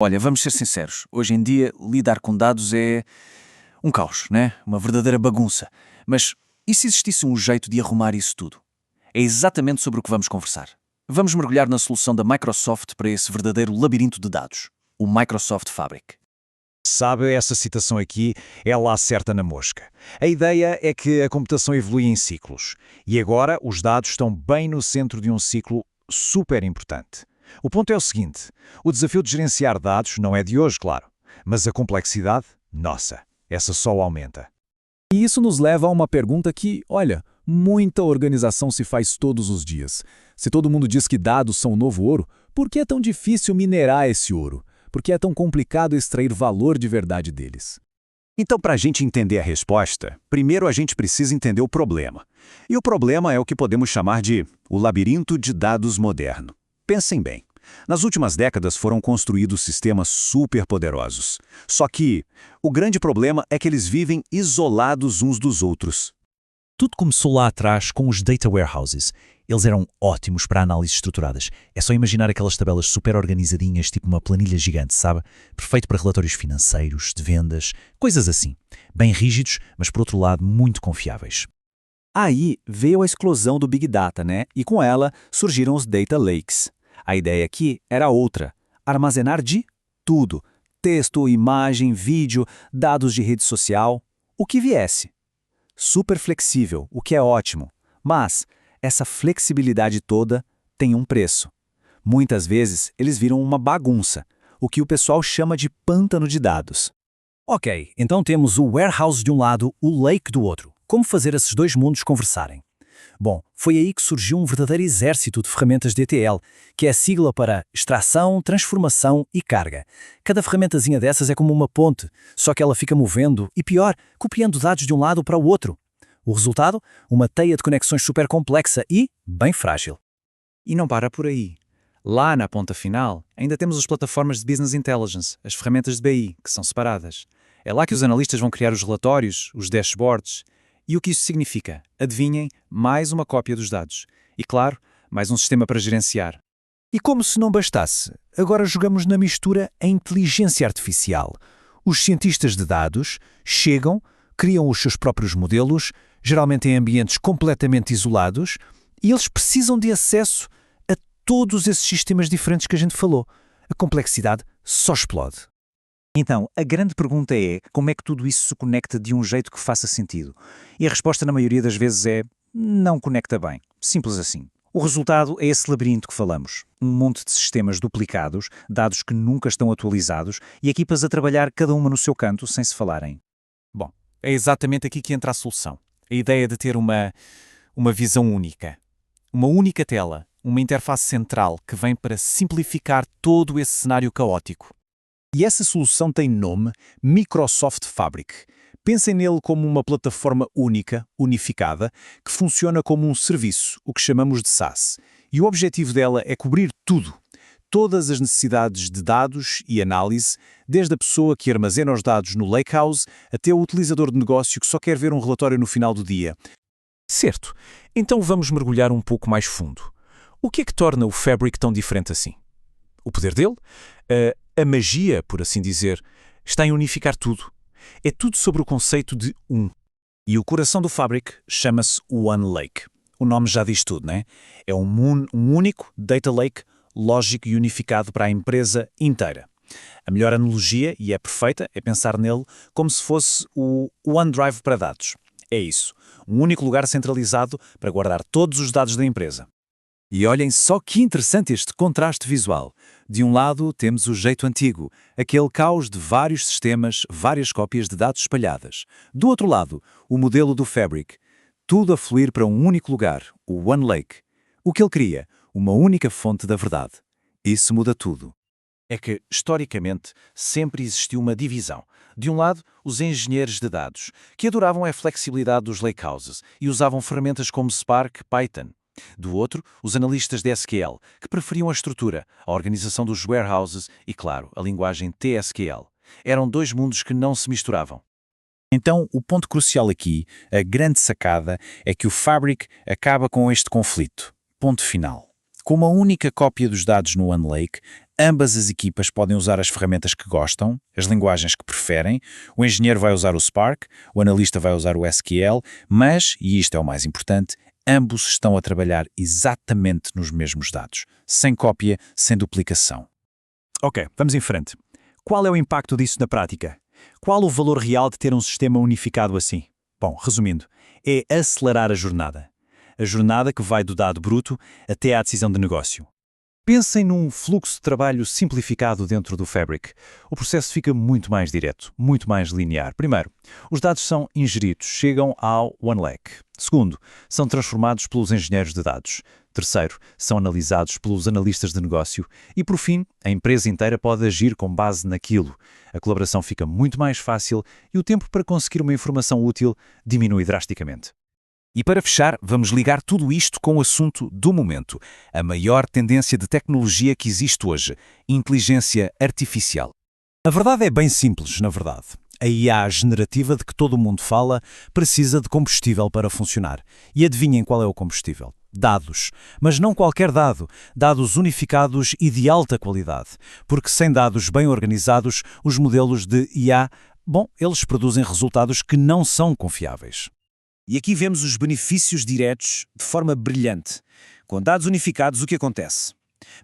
Olha, vamos ser sinceros. Hoje em dia, lidar com dados é um caos, né? Uma verdadeira bagunça. Mas e se existisse um jeito de arrumar isso tudo? É exatamente sobre o que vamos conversar. Vamos mergulhar na solução da Microsoft para esse verdadeiro labirinto de dados, o Microsoft Fabric. Sabe, essa citação aqui, ela acerta na mosca. A ideia é que a computação evolui em ciclos. E agora os dados estão bem no centro de um ciclo super importante. O ponto é o seguinte: o desafio de gerenciar dados não é de hoje, claro. Mas a complexidade, nossa, essa só aumenta. E isso nos leva a uma pergunta que, olha, muita organização se faz todos os dias. Se todo mundo diz que dados são o novo ouro, por que é tão difícil minerar esse ouro? Por que é tão complicado extrair valor de verdade deles? Então, para a gente entender a resposta, primeiro a gente precisa entender o problema. E o problema é o que podemos chamar de o labirinto de dados moderno. Pensem bem. Nas últimas décadas foram construídos sistemas superpoderosos. Só que o grande problema é que eles vivem isolados uns dos outros. Tudo começou lá atrás com os data warehouses. Eles eram ótimos para análises estruturadas. É só imaginar aquelas tabelas super organizadinhas, tipo uma planilha gigante, sabe? Perfeito para relatórios financeiros, de vendas, coisas assim. Bem rígidos, mas por outro lado muito confiáveis. Aí veio a explosão do Big Data, né? E com ela surgiram os Data Lakes. A ideia aqui era outra: armazenar de tudo. Texto, imagem, vídeo, dados de rede social, o que viesse. Super flexível, o que é ótimo. Mas essa flexibilidade toda tem um preço. Muitas vezes eles viram uma bagunça, o que o pessoal chama de pântano de dados. Ok, então temos o warehouse de um lado, o lake do outro. Como fazer esses dois mundos conversarem? Bom, foi aí que surgiu um verdadeiro exército de ferramentas de ETL, que é a sigla para extração, transformação e carga. Cada ferramentazinha dessas é como uma ponte, só que ela fica movendo e, pior, copiando dados de um lado para o outro. O resultado? Uma teia de conexões super complexa e bem frágil. E não para por aí. Lá na ponta final, ainda temos as plataformas de Business Intelligence, as ferramentas de BI, que são separadas. É lá que os analistas vão criar os relatórios, os dashboards. E o que isso significa? Adivinhem, mais uma cópia dos dados. E claro, mais um sistema para gerenciar. E como se não bastasse, agora jogamos na mistura a inteligência artificial. Os cientistas de dados chegam, criam os seus próprios modelos, geralmente em ambientes completamente isolados, e eles precisam de acesso a todos esses sistemas diferentes que a gente falou. A complexidade só explode. Então, a grande pergunta é como é que tudo isso se conecta de um jeito que faça sentido? E a resposta na maioria das vezes é não conecta bem. Simples assim. O resultado é esse labirinto que falamos. Um monte de sistemas duplicados, dados que nunca estão atualizados e equipas a trabalhar cada uma no seu canto sem se falarem. Bom, é exatamente aqui que entra a solução. A ideia de ter uma visão única. Uma única tela, uma interface central que vem para simplificar todo esse cenário caótico. E essa solução tem nome Microsoft Fabric. Pensem nele como uma plataforma única, unificada, que funciona como um serviço, o que chamamos de SaaS. E o objetivo dela é cobrir tudo. Todas as necessidades de dados e análise, desde a pessoa que armazena os dados no lakehouse até o utilizador de negócio que só quer ver um relatório no final do dia. Certo, então vamos mergulhar um pouco mais fundo. O que é que torna o Fabric tão diferente assim? O poder dele? A magia, por assim dizer, está em unificar tudo. É tudo sobre o conceito de um. E o coração do Fabric chama-se One Lake. O nome já diz tudo, né? É um único Data Lake lógico e unificado para a empresa inteira. A melhor analogia, e é perfeita, é pensar nele como se fosse o OneDrive para dados. É isso, um único lugar centralizado para guardar todos os dados da empresa. E olhem só que interessante este contraste visual. De um lado temos o jeito antigo, aquele caos de vários sistemas, várias cópias de dados espalhadas. Do outro lado, o modelo do Fabric. Tudo a fluir para um único lugar, o One Lake. O que ele cria? Uma única fonte da verdade. Isso muda tudo. É que, historicamente, sempre existiu uma divisão. De um lado, os engenheiros de dados, que adoravam a flexibilidade dos lakehouses e usavam ferramentas como Spark, Python. Do outro, os analistas de SQL, que preferiam a estrutura, a organização dos warehouses e, claro, a linguagem TSQL. Eram dois mundos que não se misturavam. Então, o ponto crucial aqui, a grande sacada, é que o Fabric acaba com este conflito. Ponto final. Com uma única cópia dos dados no OneLake, ambas as equipas podem usar as ferramentas que gostam, as linguagens que preferem, o engenheiro vai usar o Spark, o analista vai usar o SQL, mas, e isto é o mais importante, ambos estão a trabalhar exatamente nos mesmos dados, sem cópia, sem duplicação. Ok, vamos em frente. Qual é o impacto disso na prática? Qual o valor real de ter um sistema unificado assim? Bom, resumindo, é acelerar a jornada. A jornada que vai do dado bruto até à decisão de negócio. Pensem num fluxo de trabalho simplificado dentro do Fabric. O processo fica muito mais direto, muito mais linear. Primeiro, os dados são ingeridos, chegam ao OneLake. Segundo, são transformados pelos engenheiros de dados. Terceiro, são analisados pelos analistas de negócio. E, por fim, a empresa inteira pode agir com base naquilo. A colaboração fica muito mais fácil e o tempo para conseguir uma informação útil diminui drasticamente. E para fechar, vamos ligar tudo isto com o assunto do momento, a maior tendência de tecnologia que existe hoje, inteligência artificial. A verdade é bem simples, na verdade. A IA generativa de que todo mundo fala precisa de combustível para funcionar. E adivinhem qual é o combustível? Dados. Mas não qualquer dado. Dados unificados e de alta qualidade. Porque sem dados bem organizados, os modelos de IA, eles produzem resultados que não são confiáveis. E aqui vemos os benefícios diretos de forma brilhante. Com dados unificados, o que acontece?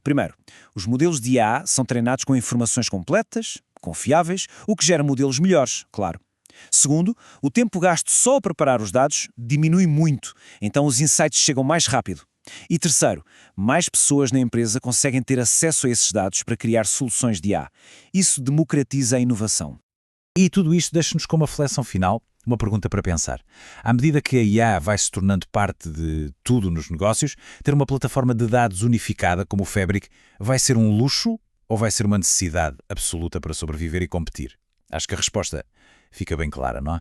Primeiro, os modelos de IA são treinados com informações completas, confiáveis, o que gera modelos melhores, claro. Segundo, o tempo gasto só a preparar os dados diminui muito, então os insights chegam mais rápido. E terceiro, mais pessoas na empresa conseguem ter acesso a esses dados para criar soluções de IA. Isso democratiza a inovação. E tudo isto deixa-nos com uma reflexão final, uma pergunta para pensar. À medida que a IA vai se tornando parte de tudo nos negócios, ter uma plataforma de dados unificada como o Fabric vai ser um luxo ou vai ser uma necessidade absoluta para sobreviver e competir? Acho que a resposta fica bem clara, não é?